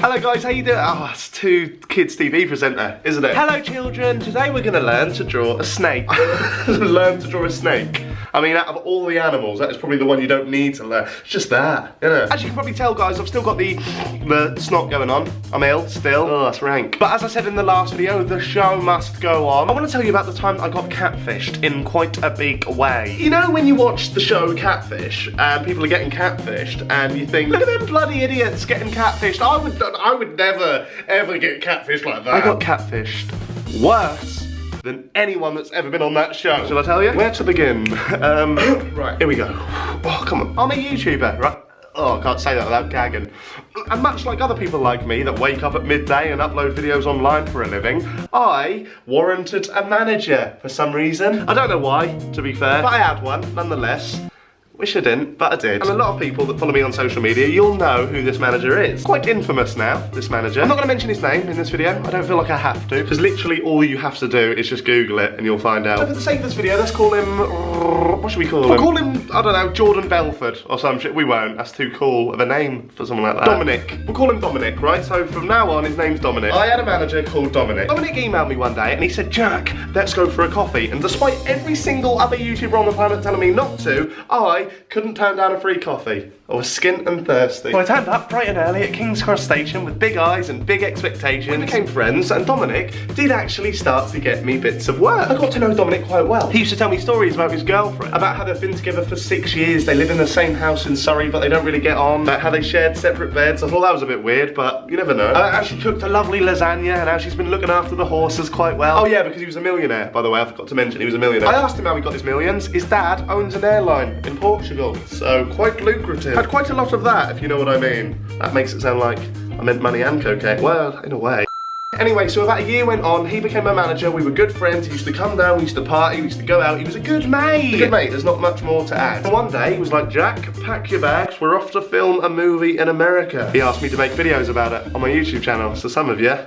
Hello guys, how you doing? Oh, it's two kids TV presenter, isn't it? Hello children, today we're gonna learn to draw a snake. Learn to draw a snake. I mean, out of all the animals, that is probably the one you don't need to learn. It's just there, isn't it? As you can probably tell guys, I've still got the snot going on. I'm ill still. Oh, that's rank. But as I said in the last video, the show must go on. I want to tell you about the time I got catfished in quite a big way. You know when you watch the show Catfish and people are getting catfished and you think, look at them bloody idiots getting catfished. I would never, ever get catfished like that. I got catfished worse than anyone that's ever been on that show. Shall I tell you? Where to begin? Right, here we go. Oh, come on. I'm a YouTuber, right? Oh, I can't say that without gagging. And much like other people like me that wake up at midday and upload videos online for a living, I warranted a manager for some reason. I don't know why, to be fair, but I had one, nonetheless. Wish I didn't, but I did. And a lot of people that follow me on social media, you'll know who this manager is. Quite infamous now, this manager. I'm not gonna mention his name in this video. I don't feel like I have to, because literally all you have to do is just Google it and you'll find out. So for the sake of this video, let's call him, what should we call him? We'll call him, I don't know, Jordan Belford or some shit. We won't, that's too cool of a name for someone like that. Dominic. We'll call him Dominic, right? So from now on, his name's Dominic. I had a manager called Dominic. Dominic emailed me one day and he said, Jack, let's go for a coffee. And despite every single other YouTuber on the planet telling me not to, I couldn't turn down a free coffee. I was skint and thirsty. So I turned up bright and early at King's Cross Station with big eyes and big expectations. We became friends and Dominic did actually start to get me bits of work. I got to know Dominic quite well. He used to tell me stories about his girlfriend, about how they've been together for 6 years, they live in the same house in Surrey but they don't really get on, about how they shared separate beds. I thought that was a bit weird, but you never know. How she cooked a lovely lasagna and how she's been looking after the horses quite well. Oh yeah, because he was a millionaire, by the way, I forgot to mention he was a millionaire. I asked him how he got his millions. His dad owns an airline in Portugal, so quite lucrative. Had quite a lot of that, if you know what I mean. That makes it sound like I meant money and cocaine. Well, in a way. Anyway, so about a year went on, he became my manager, we were good friends, he used to come down, we used to party, we used to go out, he was a good mate. A good mate, there's not much more to add. And one day, he was like, Jack, pack your bags, we're off to film a movie in America. He asked me to make videos about it on my YouTube channel, so some of you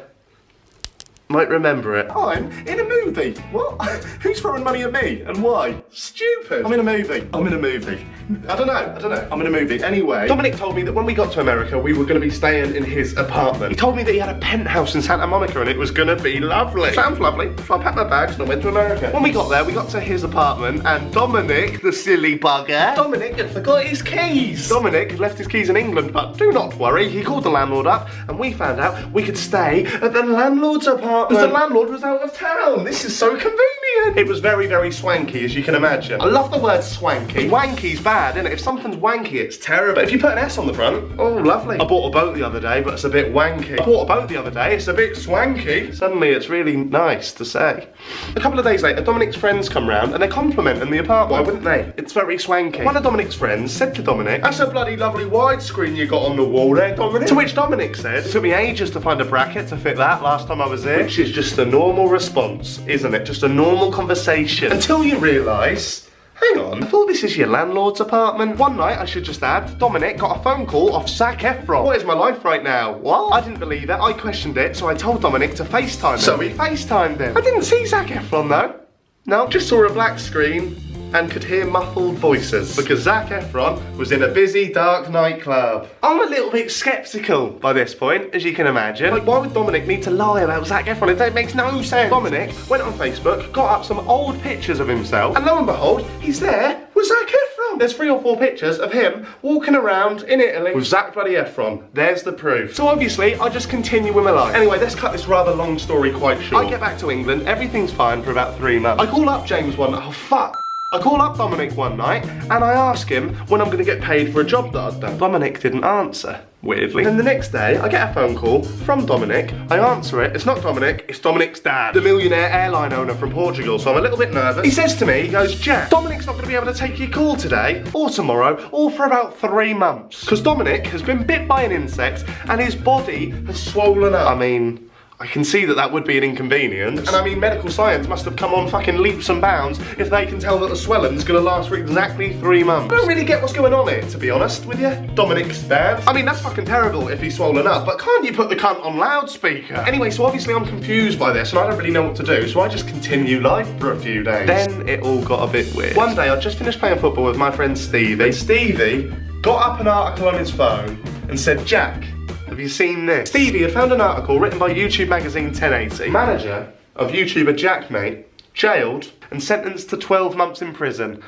might remember it. I'm in a movie. What? Who's throwing money at me and why? Stupid. I'm in a movie. I'm in a movie. I don't know. I'm in a movie. Anyway, Dominic told me that when we got to America, we were going to be staying in his apartment. He told me that he had a penthouse in Santa Monica and it was going to be lovely. Sounds lovely. So I packed my bags and I went to America. When we got there, we got to his apartment and Dominic, the silly bugger, Dominic had forgot his keys. Dominic had left his keys in England, but do not worry. He called the landlord up and we found out we could stay at the landlord's apartment. Because the landlord was out of town. This is so convenient. It was very, very swanky, as you can imagine. I love the word swanky. Wanky's bad, isn't it? If something's wanky, it's terrible. But if you put an S on the front, oh, lovely. I bought a boat the other day, but it's a bit wanky. I bought a boat the other day, it's a bit swanky. Suddenly, it's really nice to say. A couple of days later, Dominic's friends come round and they're complimenting the apartment. Why wouldn't they? It's very swanky. One of Dominic's friends said to Dominic, that's a bloody lovely widescreen you got on the wall there, Dominic. To which Dominic said, it took me ages to find a bracket to fit that last time I was here. Which is just a normal response, isn't it? Just a normal conversation. Until you realise, hang on, I thought this is your landlord's apartment. One night, I should just add, Dominic got a phone call off Zac Efron. What is my life right now? What? I didn't believe it, I questioned it, so I told Dominic to FaceTime him. So he FaceTimed him. I didn't see Zac Efron though. No, just saw a black screen and could hear muffled voices because Zac Efron was in a busy, dark nightclub. I'm a little bit sceptical by this point, as you can imagine. Like, why would Dominic need to lie about Zac Efron? It makes no sense. Dominic went on Facebook, got up some old pictures of himself, and lo and behold, he's there with Zac Efron. There's 3 or 4 pictures of him walking around in Italy with Zac bloody Efron. There's the proof. So obviously, I just continue with my life. Anyway, let's cut this rather long story quite short. I get back to England, everything's fine for about 3 months. I call up James one, oh fuck. I call up Dominic one night and I ask him when I'm going to get paid for a job that I've done. Dominic didn't answer, weirdly. Then the next day, I get a phone call from Dominic. I answer it. It's not Dominic, it's Dominic's dad, the millionaire airline owner from Portugal, so I'm a little bit nervous. He says to me, he goes, Jack, Dominic's not going to be able to take your call today or tomorrow or for about 3 months. Because Dominic has been bit by an insect and his body has swollen up. I mean, I can see that that would be an inconvenience. And I mean, medical science must have come on fucking leaps and bounds if they can tell that the swelling's gonna last for exactly 3 months. I don't really get what's going on here, to be honest with you. Dominic's dad. I mean, that's fucking terrible if he's swollen up, but can't you put the cunt on loudspeaker? Anyway, so obviously I'm confused by this and I don't really know what to do, so I just continue life for a few days. Then it all got a bit weird. One day I just finished playing football with my friend Stevie, and Stevie got up an article on his phone and said, Jack, have have you seen this? Stevie had found an article written by YouTube magazine 1080. Manager of YouTuber JaackMaate jailed and sentenced to 12 months in prison.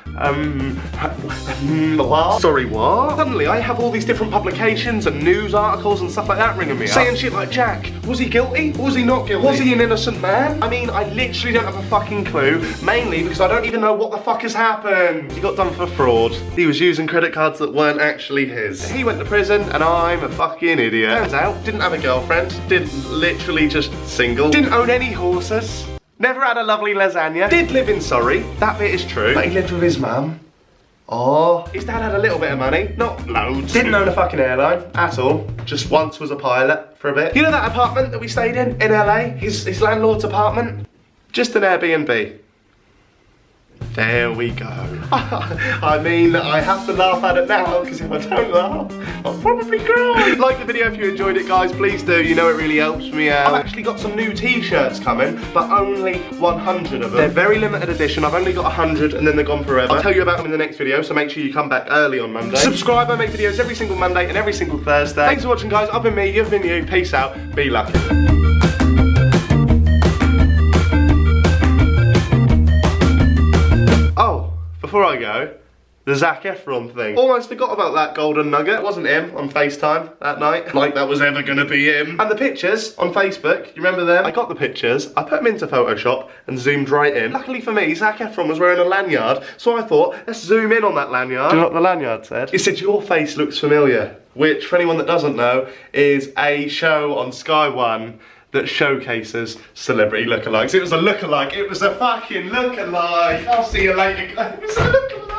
What? Sorry, what? Suddenly I have all these different publications and news articles and stuff like that ringing me up. Saying shit like, Jack, was he guilty? Was he not guilty? Was he an innocent man? I mean, I literally don't have a fucking clue, mainly because I don't even know what the fuck has happened. He got done for fraud. He was using credit cards that weren't actually his. He went to prison and I'm a fucking idiot. Turns out, didn't have a girlfriend, literally just single. Didn't own any horses. Never had a lovely lasagna. Did live in Surrey, that bit is true. But he lived with his mum. Oh. His dad had a little bit of money, not loads. Didn't own a fucking airline at all. Just once was a pilot for a bit. You know that apartment that we stayed in LA? His landlord's apartment? Just an Airbnb. There we go. I mean, I have to laugh at it now, because if I don't laugh, I'll probably cry. Like the video if you enjoyed it, guys, please do. You know it really helps me out. I've actually got some new t-shirts coming, but only 100 of them. They're very limited edition. I've only got 100 and then they're gone forever. I'll tell you about them in the next video, so make sure you come back early on Monday. Subscribe, I make videos every single Monday and every single Thursday. Thanks for watching, guys. I've been me, you've been you. Peace out. Be lucky. Before I go, the Zac Efron thing. Almost forgot about that golden nugget. It wasn't him on FaceTime that night. Like that was ever gonna be him. And the pictures on Facebook, you remember them? I got the pictures, I put them into Photoshop and zoomed right in. Luckily for me, Zac Efron was wearing a lanyard, so I thought, let's zoom in on that lanyard. Do you know what the lanyard said? It said, your face looks familiar. Which, for anyone that doesn't know, is a show on Sky One that showcases celebrity lookalikes. It was a lookalike. It was a fucking lookalike. I'll see you later, guys. It was a lookalike.